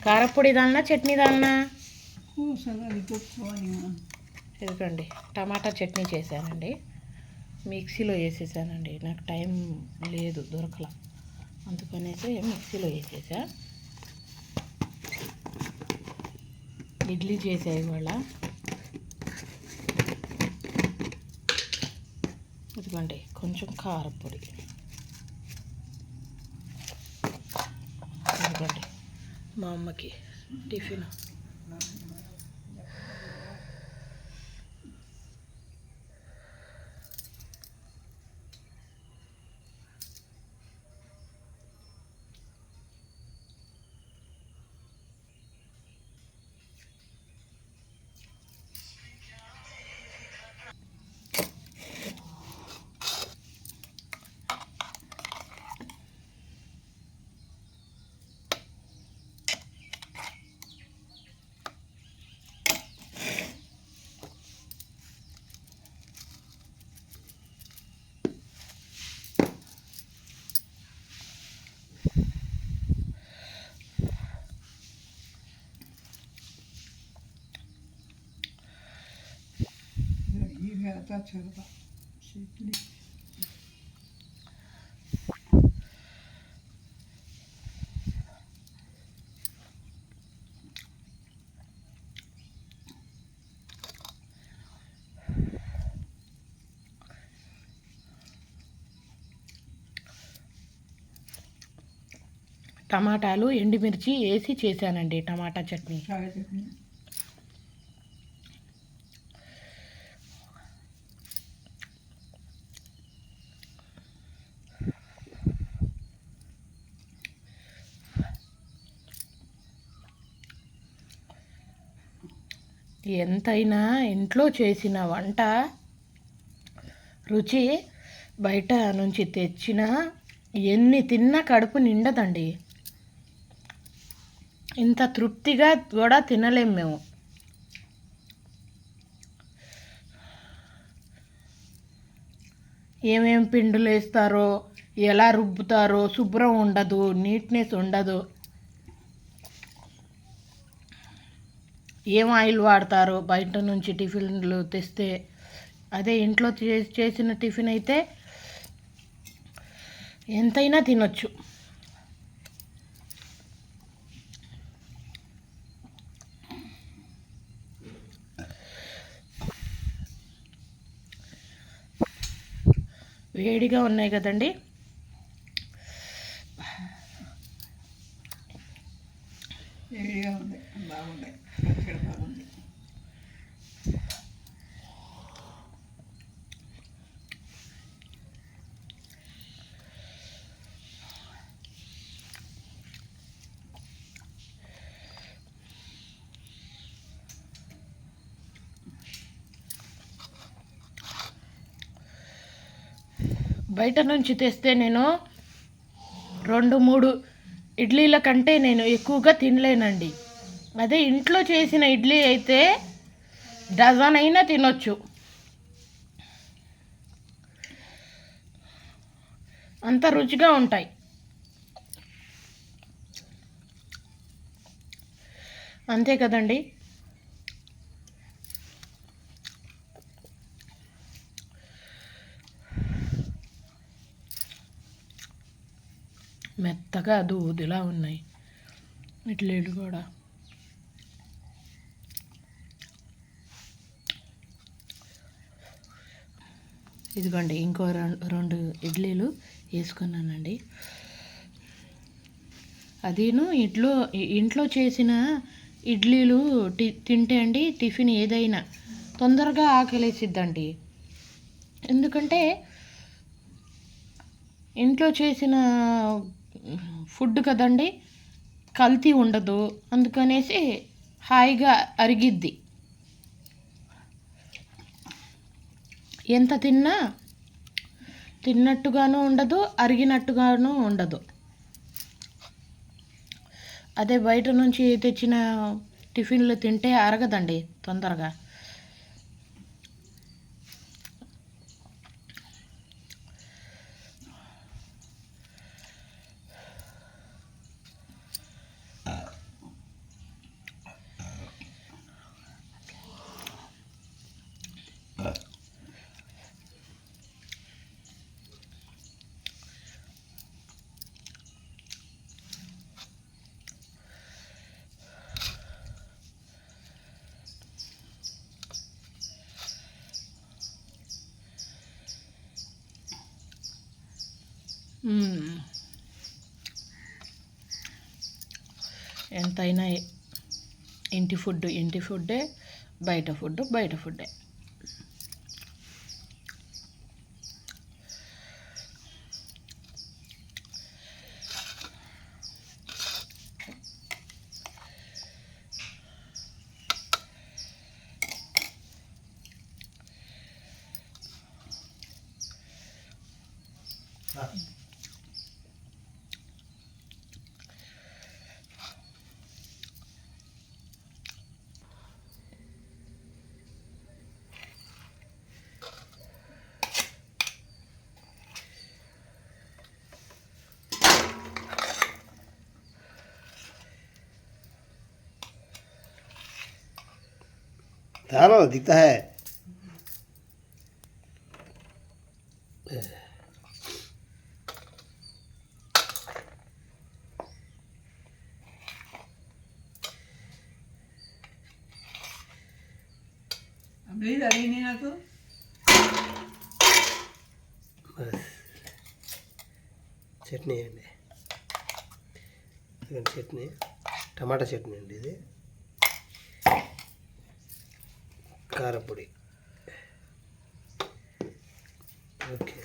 కారపొడి దాల్నా చట్నీ దాల్నా ఇదిగోండి టమాటా చట్నీ చేశానండి. మిక్సీలో వేసేసానండి, నాకు టైం లేదు దొరకలా, అందుకనేసి మిక్సీలో వేసేసా. ఇడ్లీ చేసా ఇవాళ. ఇదిగోండి కొంచెం కారపొడి, ఇదిగోండి మా అమ్మకి టిఫిన్. టమాటాలు ఎండుమిర్చి వేసి చేశానండి టమాటా చట్నీ. ఎంతైనా ఇంట్లో చేసిన వంట రుచి బయట నుంచి తెచ్చినా ఎన్ని తిన్నా కడుపు నిండదండి. ఇంత తృప్తిగా కూడా తినలేం మేము. ఏమేం పిండులు వేస్తారో, ఎలా రుబ్బుతారో, శుభ్రం ఉండదు, నీట్నెస్ ఉండదు. ఏం ఆయిల్ వాడతారో బయట నుంచి టిఫిన్లు తెస్తే. అదే ఇంట్లో చేసిన టిఫిన్ అయితే ఎంతైనా తినొచ్చు. వేడిగా ఉన్నాయి కదండి. వేడిగా ఉంది, బాగుంది, బాగుంది. బయట నుంచి తెస్తే నేను 2-3 ఇడ్లీల కంటే నేను ఎక్కువగా తినలేనండి. అదే ఇంట్లో చేసిన ఇడ్లీ అయితే డజన్ అయినా తినొచ్చు, అంత రుచిగా ఉంటాయి. అంతే కదండి. మెత్తగా దూదిలా ఉన్నాయి ఇడ్లీలు కూడా. ఇదిగోండి ఇంకో 2 ఇడ్లీలు వేసుకున్నానండి. అదేను ఇంట్లో చేసిన ఇడ్లీలు తింటే అండి టిఫిన్ ఏదైనా తొందరగా ఆకలేసిద్దండి. ఎందుకంటే ఇంట్లో చేసిన ఫుడ్ కదండి, కల్తీ ఉండదు, అందుకనేసి హాయిగా అరిగిద్ది. ఎంత తిన్నా తిన్నట్టుగాను ఉండదు, అరిగినట్టుగాను ఉండదు. అదే బయట నుంచి తెచ్చిన టిఫిన్లు తింటే అరగదండి తొందరగా. ఎంతైనా ఇంటి ఫుడ్డే, బయట ఫుడ్డే. ध्यान दिखता है। अभी लगी नहीं ना तो చట్నీ అండి, చట్నీ టమాటా చట్నీ అండి, ఇది కారపొడి. ఓకే.